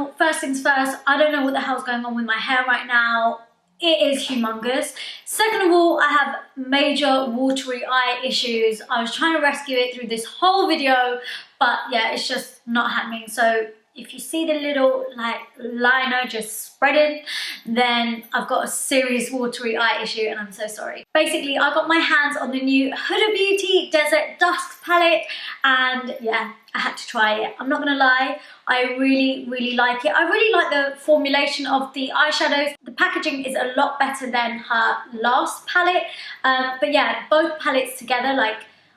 all, first things first, I don't know what the hell's going on with my hair right now. It is humongous. Second of all, I have major watery eye issues. I was trying to rescue it through this whole video, but yeah, it's just not happening. So if you see the little like liner just spreading, then I've got a serious watery eye issue and I'm so sorry. Basically, I got my hands on the new Huda Beauty Desert Dusk palette and yeah, I had to try it. I'm not gonna lie, I really like it. I really like the formulation of the eyeshadows. The packaging is a lot better than her last palette. But yeah, both palettes together, like,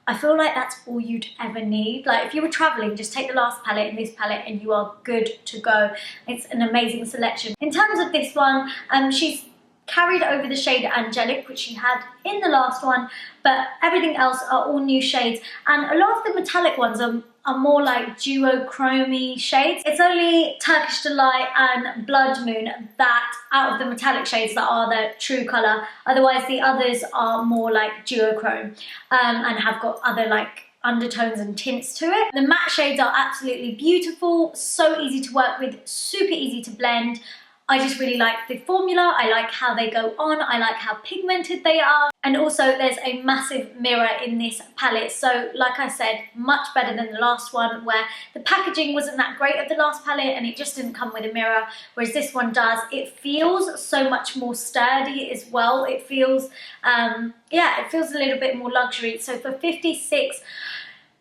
I feel like that's all you'd ever need. Like if you were traveling, just take the last palette and this palette and you are good to go. It's an amazing selection. In terms of this one, she's carried over the shade Angelic, which she had in the last one, but everything else are all new shades. And a lot of the metallic ones are more like duochrome shades. It's only Turkish Delight and Blood Moon that out of the metallic shades that are the true colour. Otherwise the others are more like duochrome and have got other like undertones and tints to it. The matte shades are absolutely beautiful, so easy to work with, super easy to blend. I just really like the formula, I like how they go on, I like how pigmented they are, and also there's a massive mirror in this palette. So like I said, much better than the last one where the packaging wasn't that great of the last palette and it just didn't come with a mirror, whereas this one does. It feels so much more sturdy as well. It feels, yeah, it feels a little bit more luxury. So for 56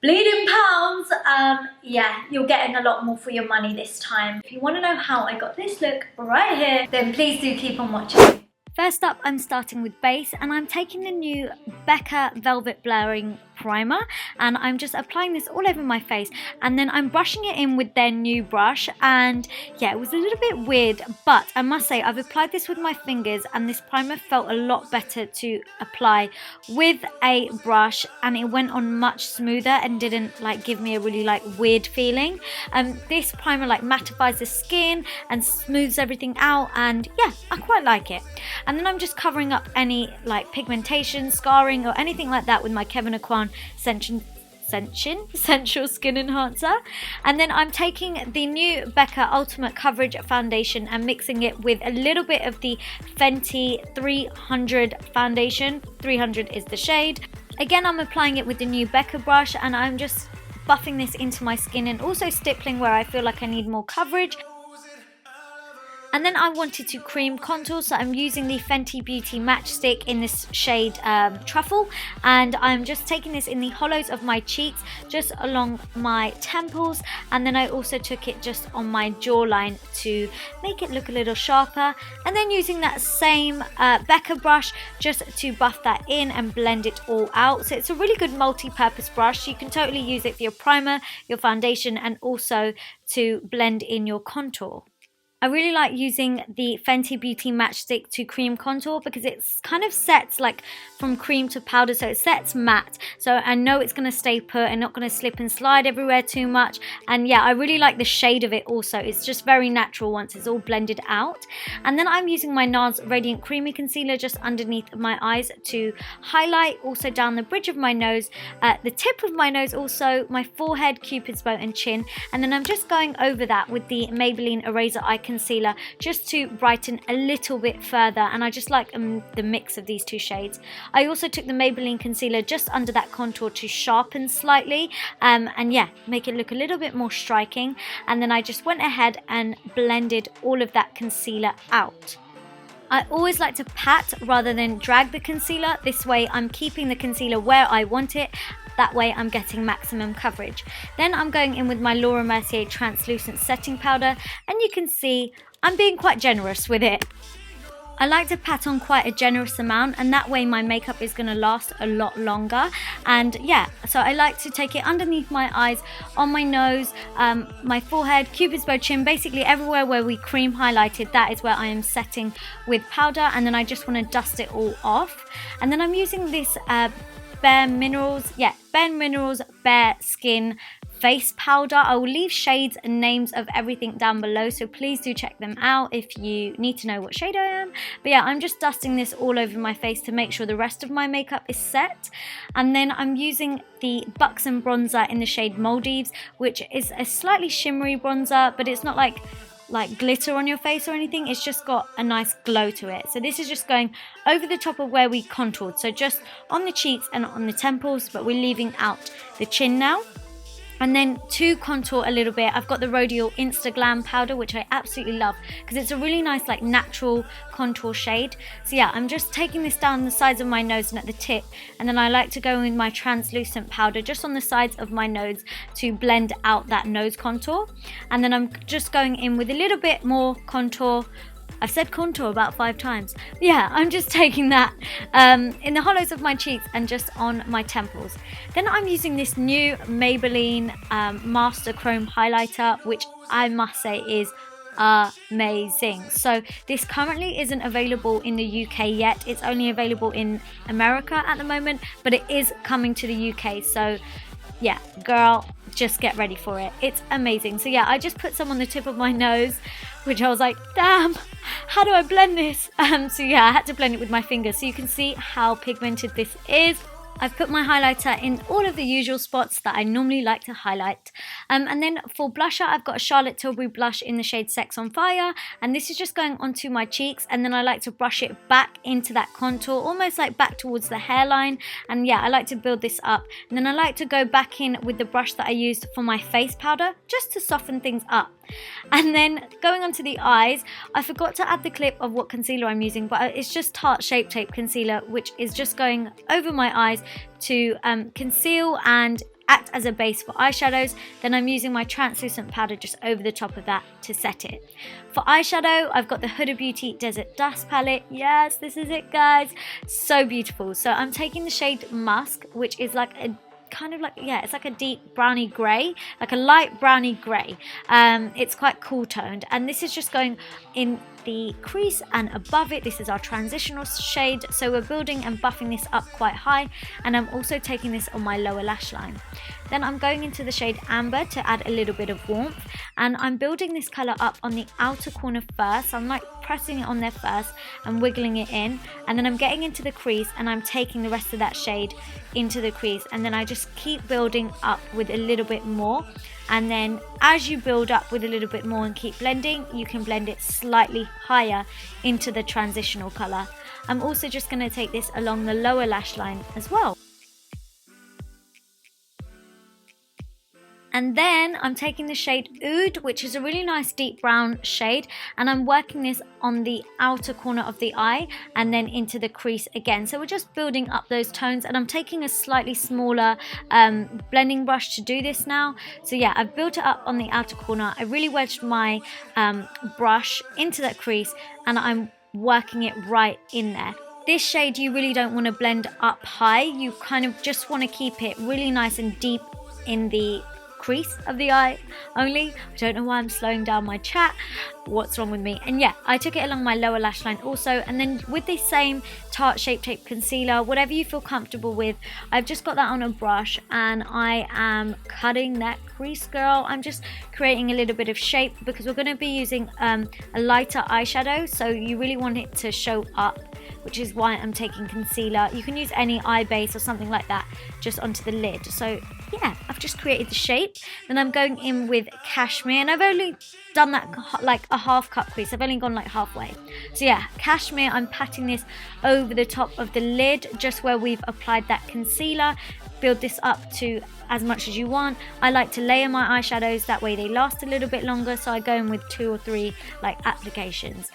bleeding pounds, yeah, you're getting a lot more for your money this time. If you want to know how I got this look right here, then please do keep on watching. First up, I'm starting with base and I'm taking the new Becca Velvet Blurring Primer and I'm just applying this all over my face and then I'm brushing it in with their new brush. And yeah, it was a little bit weird, but I must say I've applied this with my fingers and this primer felt a lot better to apply with a brush and it went on much smoother and didn't like give me a really like weird feeling. This primer like mattifies the skin and smooths everything out and yeah, I quite like it. And then I'm just covering up any like pigmentation, scarring or anything like that with my Kevyn Aucoin Sensual Skin Enhancer. And then I'm taking the new Becca Ultimate Coverage Foundation and mixing it with a little bit of the Fenty 300 foundation. 300 is the shade. Again, I'm applying it with the new Becca brush and I'm just buffing this into my skin and also stippling where I feel like I need more coverage. And then I wanted to cream contour, so I'm using the Fenty Beauty Matchstick in this shade Truffle, and I'm just taking this in the hollows of my cheeks, just along my temples, and then I also took it just on my jawline to make it look a little sharper, and then using that same Becca brush just to buff that in and blend it all out. So it's a really good multi-purpose brush. You can totally use it for your primer, your foundation, and also to blend in your contour. I really like using the Fenty Beauty Matchstick to cream contour because it kind of sets like from cream to powder, so it sets matte. So I know it's going to stay put and not going to slip and slide everywhere too much. And yeah, I really like the shade of it also. It's just very natural once it's all blended out. And then I'm using my NARS Radiant Creamy Concealer just underneath my eyes to highlight, also down the bridge of my nose, the tip of my nose also, my forehead, cupid's bow and chin. And then I'm just going over that with the Maybelline Eraser Eye Concealer just to brighten a little bit further, and I just like the mix of these two shades. I also took the Maybelline concealer just under that contour to sharpen slightly and yeah, make it look a little bit more striking, and then I just went ahead and blended all of that concealer out. I always like to pat rather than drag the concealer. This way I'm keeping the concealer where I want it. That way I'm getting maximum coverage. Then I'm going in with my Laura Mercier Translucent Setting Powder, and you can see I'm being quite generous with it. I like to pat on quite a generous amount, and that way my makeup is going to last a lot longer. And yeah, so I like to take it underneath my eyes, on my nose, my forehead, cupid's bow, chin, basically everywhere where we cream highlighted, that is where I am setting with powder, and then I just want to dust it all off. And then I'm using this Bare Minerals Bare Skin face powder. I will leave shades and names of everything down below, so please do check them out if you need to know what shade I am. But yeah, I'm just dusting this all over my face to make sure the rest of my makeup is set. And then I'm using the Buxom bronzer in the shade Maldives, which is a slightly shimmery bronzer, but it's not like like glitter on your face or anything. It's just got a nice glow to it. So this is just going over the top of where we contoured, so just on the cheeks and on the temples, but we're leaving out the chin now. And then to contour a little bit, I've got the Rodial Insta Glam powder, which I absolutely love because it's a really nice like natural contour shade. So yeah, I'm just taking this down the sides of my nose and at the tip, and then I like to go in my translucent powder just on the sides of my nose to blend out that nose contour. And then I'm just going in with a little bit more contour. I've said contour about 5 times. Yeah, I'm just taking that in the hollows of my cheeks and just on my temples. Then I'm using this new Maybelline Master Chrome Highlighter, which I must say is amazing. So this currently isn't available in the UK yet. It's only available in America at the moment, but it is coming to the UK. So yeah, girl, just get ready for it. It's amazing. So yeah, I just put some on the tip of my nose, which I was like, damn, how do I blend this? So yeah, I had to blend it with my fingers so you can see how pigmented this is. I've put my highlighter in all of the usual spots that I normally like to highlight. And then for blusher, I've got a Charlotte Tilbury blush in the shade Sex on Fire. And this is just going onto my cheeks. And then I like to brush it back into that contour, almost like back towards the hairline. And yeah, I like to build this up. And then I like to go back in with the brush that I used for my face powder, just to soften things up. And then going on to the eyes, I forgot to add the clip of what concealer I'm using, but it's just Tarte Shape Tape Concealer, which is just going over my eyes to conceal and act as a base for eyeshadows. Then I'm using my translucent powder just over the top of that to set it. For eyeshadow, I've got the Huda Beauty Desert Dust palette. Yes, this is it, guys. So beautiful. So I'm taking the shade Musk, which is like a kind of like, yeah, it's like a deep browny grey, like a light browny grey. It's quite cool toned, and this is just going in the crease and above it. This is our transitional shade, so we're building and buffing this up quite high, and I'm also taking this on my lower lash line. Then I'm going into the shade Amber to add a little bit of warmth, and I'm building this colour up on the outer corner first. So I'm like pressing it on there first and wiggling it in, and then I'm getting into the crease and I'm taking the rest of that shade into the crease, and then I just keep building up with a little bit more. And then as you build up with a little bit more and keep blending, you can blend it slightly higher into the transitional colour. I'm also just going to take this along the lower lash line as well. And then I'm taking the shade Oud, which is a really nice deep brown shade, and I'm working this on the outer corner of the eye and then into the crease again. So we're just building up those tones, and I'm taking a slightly smaller blending brush to do this now. So yeah, I've built it up on the outer corner. I really wedged my brush into that crease, and I'm working it right in there. This shade you really don't want to blend up high. You kind of just want to keep it really nice and deep in the crease of the eye only. I don't know why I'm slowing down my chat. What's wrong with me? And yeah, I took it along my lower lash line also. And then with this same Tarte Shape Tape Concealer, whatever you feel comfortable with, I've just got that on a brush and I am cutting that crease, girl. I'm just creating a little bit of shape because we're going to be using a lighter eyeshadow, so you really want it to show up, which is why I'm taking concealer. You can use any eye base or something like that just onto the lid. So yeah, I've just created the shape. Then I'm going in with Cashmere, and I've only done that like a half cut crease. I've only gone like halfway. So yeah, Cashmere, I'm patting this over the top of the lid, just where we've applied that concealer. Build this up to as much as you want. I like to layer my eyeshadows, that way they last a little bit longer, so I go in with 2 or 3 like applications.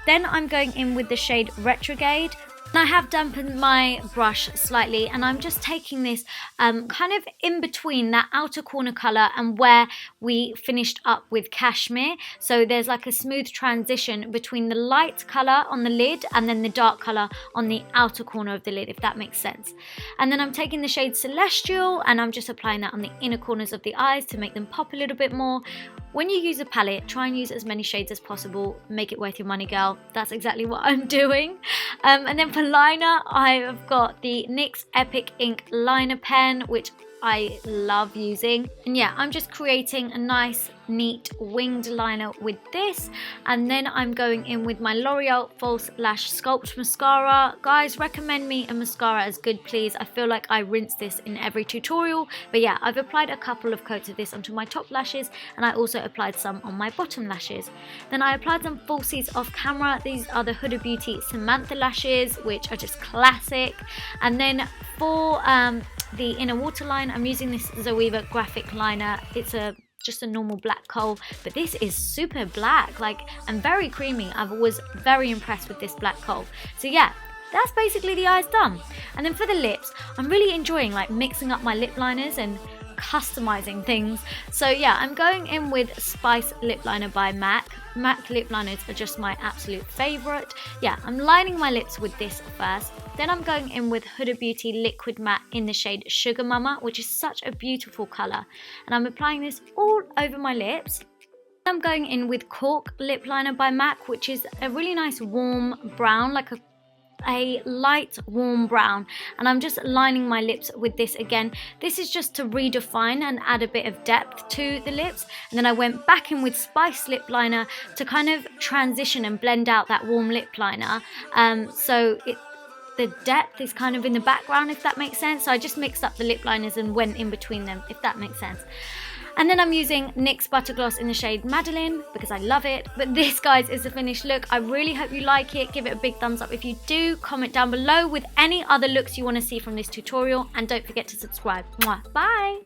Then I'm going in with the shade Retrograde. And I have dampened my brush slightly, and I'm just taking this kind of in between that outer corner colour and where we finished up with Cashmere. So there's like a smooth transition between the light colour on the lid and then the dark colour on the outer corner of the lid, if that makes sense. And then I'm taking the shade Celestial and I'm just applying that on the inner corners of the eyes to make them pop a little bit more. When you use a palette, try and use as many shades as possible. Make it worth your money, girl. That's exactly what I'm doing. And then for liner, I've got the NYX Epik Ink Liner pen, which I love using. And yeah, I'm just creating a nice neat winged liner with this, and then I'm going in with my L'Oreal False Lash Sculpt mascara. Guys, recommend me a mascara as good, please. I feel like I rinse this in every tutorial, but yeah, I've applied a couple of coats of this onto my top lashes, and I also applied some on my bottom lashes. Then I applied some falsies off camera. These are the Huda Beauty Samantha lashes, which are just classic. And then for the inner waterline, I'm using this Zoeva graphic liner. It's just a normal black kohl, but this is super black, like, and very creamy. I was very impressed with this black kohl. So yeah, that's basically the eyes done. And then for the lips, I'm really enjoying like mixing up my lip liners and customizing things. So yeah, I'm going in with Spice Lip Liner by MAC. MAC lip liners are just my absolute favorite. Yeah, I'm lining my lips with this first. Then I'm going in with Huda Beauty Liquid Matte in the shade Sugarmama, which is such a beautiful color. And I'm applying this all over my lips. I'm going in with Cork Lip Liner by MAC, which is a really nice warm brown, like a light warm brown, and I'm just lining my lips with this again. This is just to redefine and add a bit of depth to the lips, and then I went back in with Spice Lip Liner to kind of transition and blend out that warm lip liner, so the depth is kind of in the background, if that makes sense. So I just mixed up the lip liners and went in between them, if that makes sense. And then I'm using NYX Butter Gloss in the shade Madeleine because I love it. But this, guys, is the finished look. I really hope you like it. Give it a big thumbs up if you do. Comment down below with any other looks you want to see from this tutorial. And don't forget to subscribe. Mwah. Bye!